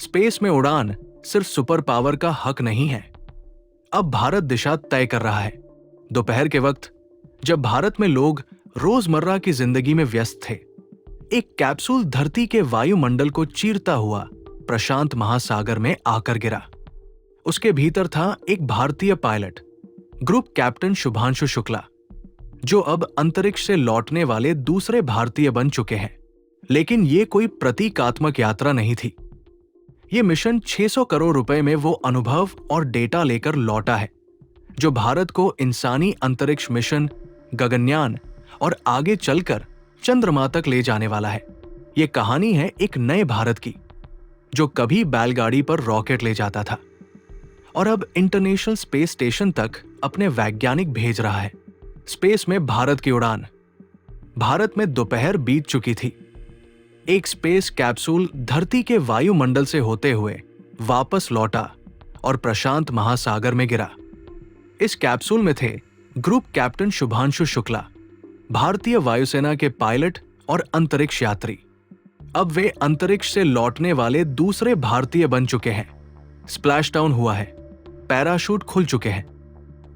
Space में उड़ान सिर्फ सुपर पावर का हक नहीं है। अब भारत दिशा तय कर रहा है। दोपहर के वक्त जब भारत में लोग रोजमर्रा की जिंदगी में व्यस्त थे, एक कैप्सूल धरती के वायुमंडल को चीरता हुआ प्रशांत महासागर में आकर गिरा। उसके भीतर था एक भारतीय pilot, group captain Shubhanshu Shukla, जो अब अंतरिक्ष से लौटने वाले दूसरे भारतीय बन चुके हैं। लेकिन ये कोई प्रतीकात्मक यात्रा नहीं थी। ये मिशन 600 करोड़ रुपए में वो अनुभव और डेटा लेकर लौटा है जो भारत को इंसानी अंतरिक्ष मिशन, गगनयान और आगे चलकर चंद्रमा तक ले जाने वाला है। ये कहानी है एक नए भारत की, जो कभी बैलगाड़ी पर रॉकेट ले जाता था और अब इंटरनेशनल स्पेस स्टेशन तक अपने वैज्ञानिक भेज रहा है। स्पेस में भारत की उड़ान। भारत में दोपहर बीत चुकी थी। एक स्पेस कैप्सूल धरती के वायुमंडल से होते हुए वापस लौटा और प्रशांत महासागर में गिरा। इस कैप्सूल में थे ग्रुप कैप्टन शुभांशु शुक्ला, भारतीय वायुसेना के पायलट और अंतरिक्ष यात्री। अब वे अंतरिक्ष से लौटने वाले दूसरे भारतीय बन चुके हैं। स्प्लैश डाउन हुआ है, पैराशूट खुल चुके हैं,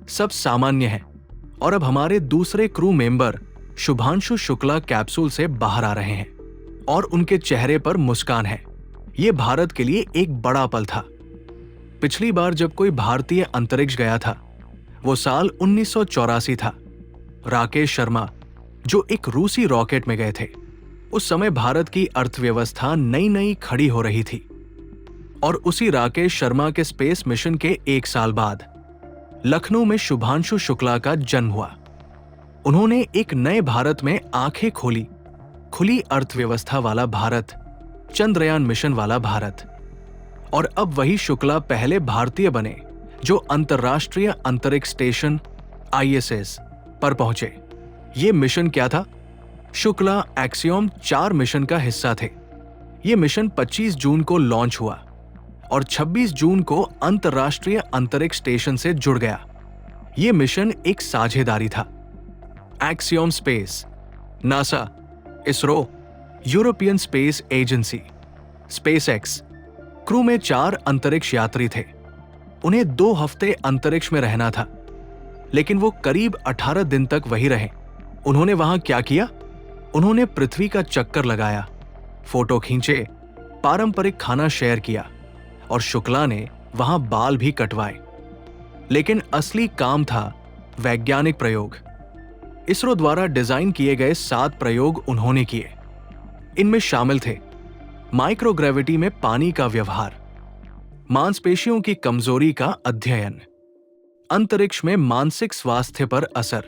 सब सामान्य है और अब हमारे दूसरे crew member Shubhanshu Shukla capsule से बाहर आ रहे हैं और उनके चेहरे पर मुस्कान है। यह भारत के लिए एक बड़ा पल था। पिछली बार जब कोई भारतीय अंतरिक्ष गया था वो साल 1984 था। राकेश शर्मा, जो एक रूसी रॉकेट में गए थे, उस समय भारत की अर्थव्यवस्था नई नई खड़ी हो रही थी। और उसी राकेश शर्मा के स्पेस मिशन के एक साल बाद लखनऊ में शुभांशु शुक्ला का जन्म हुआ। उन्होंने एक नए भारत में आंखें खोली, खुली अर्थव्यवस्था वाला भारत, चंद्रयान मिशन वाला भारत। और अब वही शुक्ला पहले भारतीय बने जो अंतर्राष्ट्रीय अंतरिक्ष स्टेशन ISS पर पहुंचे। ये मिशन क्या था? शुक्ला एक्सियोम 4 मिशन का हिस्सा थे। ये मिशन 25 जून को लॉन्च हुआ और 26 जून को अंतर्राष्ट्रीय अंतरिक्ष स्टेशन से जुड़ गया। ये मिशन एक साझेदारी था। Axiom space, NASA, ISRO, European space agency, SpaceX. Crew में 4 अंतरिक्ष यात्री थे। उन्हें 2 हफ्ते अंतरिक्ष में रहना था, लेकिन वो करीब 18 दिन तक वही रहे। उन्होंने वहां क्या किया? उन्होंने पृथ्वी का चक्कर लगाया, फोटो खींचे, पारंपरिक खाना शेयर किया और शुक्ला ने वहां बाल भी कटवाए। लेकिन असली काम था वैज्ञानिक प्रयोग। इसरो द्वारा डिजाइन किए गए 7 प्रयोग उन्होंने किए। इनमें शामिल थे माइक्रोग्रेविटी में पानी का व्यवहार, मांसपेशियों की कमजोरी का अध्ययन, अंतरिक्ष में मानसिक स्वास्थ्य पर असर,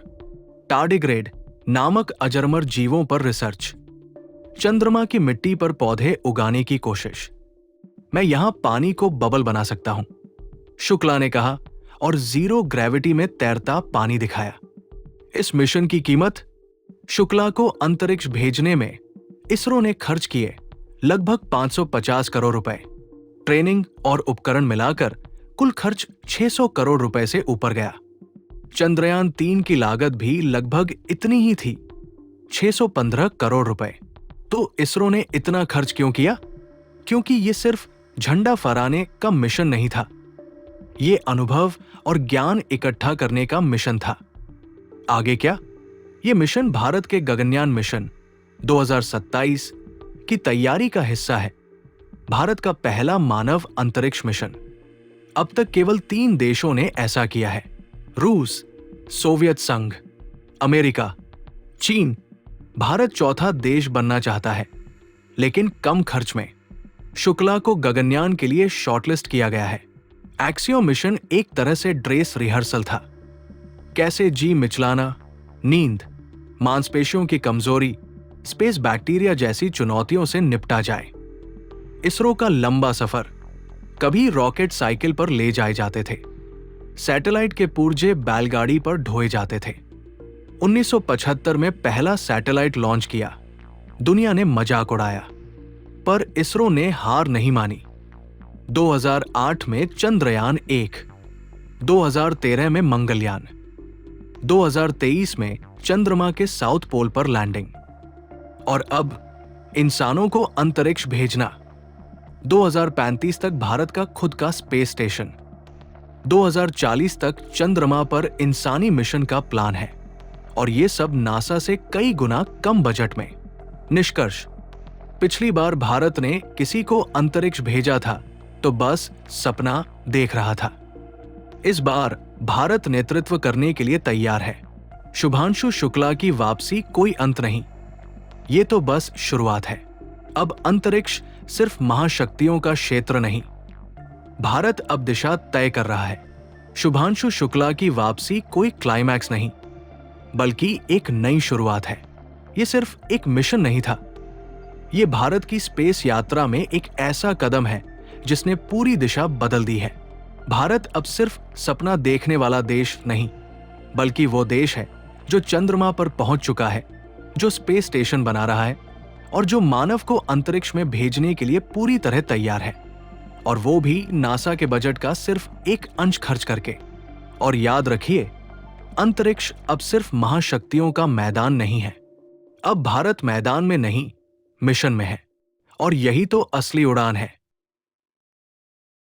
टार्डिग्रेड नामक अजरमर जीवों पर रिसर्च, चंद्रमा की मिट्टी पर पौधे उगाने की कोशिश। मैं यहां पानी को बबल बना सकता हूं, शुक्ला ने कहा और 0 ग्रेविटी में तैरता पानी दिखाया। इस मिशन की कीमत? शुक्ला को अंतरिक्ष भेजने में इसरो ने खर्च किए लगभग 550 करोड़ रुपए। ट्रेनिंग और उपकरण मिलाकर कुल खर्च 600 करोड़ रुपए से ऊपर गया। चंद्रयान 3 की लागत भी लगभग इतनी ही थी, 615 करोड़ रुपए। तो इसरो ने इतना खर्च क्यों किया? क्योंकि ये सिर्फ झंडा फहराने का मिशन नहीं था, ये अनुभव और ज्ञान इकट्ठा करने का मिशन था। आगे क्या? ये मिशन भारत के गगनयान मिशन 2027 की तैयारी का हिस्सा है। भारत का पहला मानव अंतरिक्ष मिशन। अब तक केवल 3 देशों ने ऐसा किया है: रूस, सोवियत संघ, अमेरिका, चीन। भारत चौथा देश बनना चाहता है, लेकिन कम खर्च में। शुक्ला को गगनयान के लिए शॉर्टलिस्ट किया गया है। एक्सियो मिशन एक तरह से ड्रेस रिहर्सल था। कैसे जी मिचलाना, नींद, मांसपेशियों की कमजोरी, स्पेस बैक्टीरिया जैसी चुनौतियों से निपटा जाए। इसरो का लंबा सफर। कभी रॉकेट साइकिल पर ले जाए जाते थे, सैटेलाइट के पुर्जे बैलगाड़ी पर ढोए जाते थे। 1975 में पहला सैटेलाइट लॉन्च किया। दुनिया ने मजाक उड़ाया, पर इसरो ने हार नहीं मानी। 2008 में चंद्रयान 1, 2013 में मंगलयान, 2023 में चंद्रमा के साउथ पोल पर लैंडिंग और अब इंसानों को अंतरिक्ष भेजना। 2035 तक भारत का खुद का स्पेस स्टेशन, 2040 तक चंद्रमा पर इंसानी मिशन का प्लान है, और ये सब नासा से कई गुना कम बजट में। निष्कर्ष: पिछली बार भारत ने किसी को अंतरिक्ष भेजा था तो बस सपना देख रहा था। इस बार भारत नेतृत्व करने के लिए तैयार है। शुभांशु शुक्ला की वापसी कोई अंत नहीं, ये तो बस शुरुआत है। अब अंतरिक्ष सिर्फ महाशक्तियों का क्षेत्र नहीं, भारत अब दिशा तय कर रहा है। शुभांशु शुक्ला की वापसी कोई क्लाइमैक्स नहीं, बल्कि एक नई शुरुआत है। ये सिर्फ एक मिशन नहीं था, ये भारत की स्पेस यात्रा में एक ऐसा कदम है जिसने पूरी दिशा बदल दी है। भारत अब सिर्फ सपना देखने वाला देश नहीं, बल्कि वो देश है जो चंद्रमा पर पहुंच चुका है, जो स्पेस स्टेशन बना रहा है और जो मानव को अंतरिक्ष में भेजने के लिए पूरी तरह तैयार है, और वो भी नासा के बजट का सिर्फ एक अंश खर्च करके। और याद रखिए, अंतरिक्ष अब सिर्फ महाशक्तियों का मैदान नहीं है। अब भारत मैदान में नहीं, मिशन में है, और यही तो असली उड़ान है।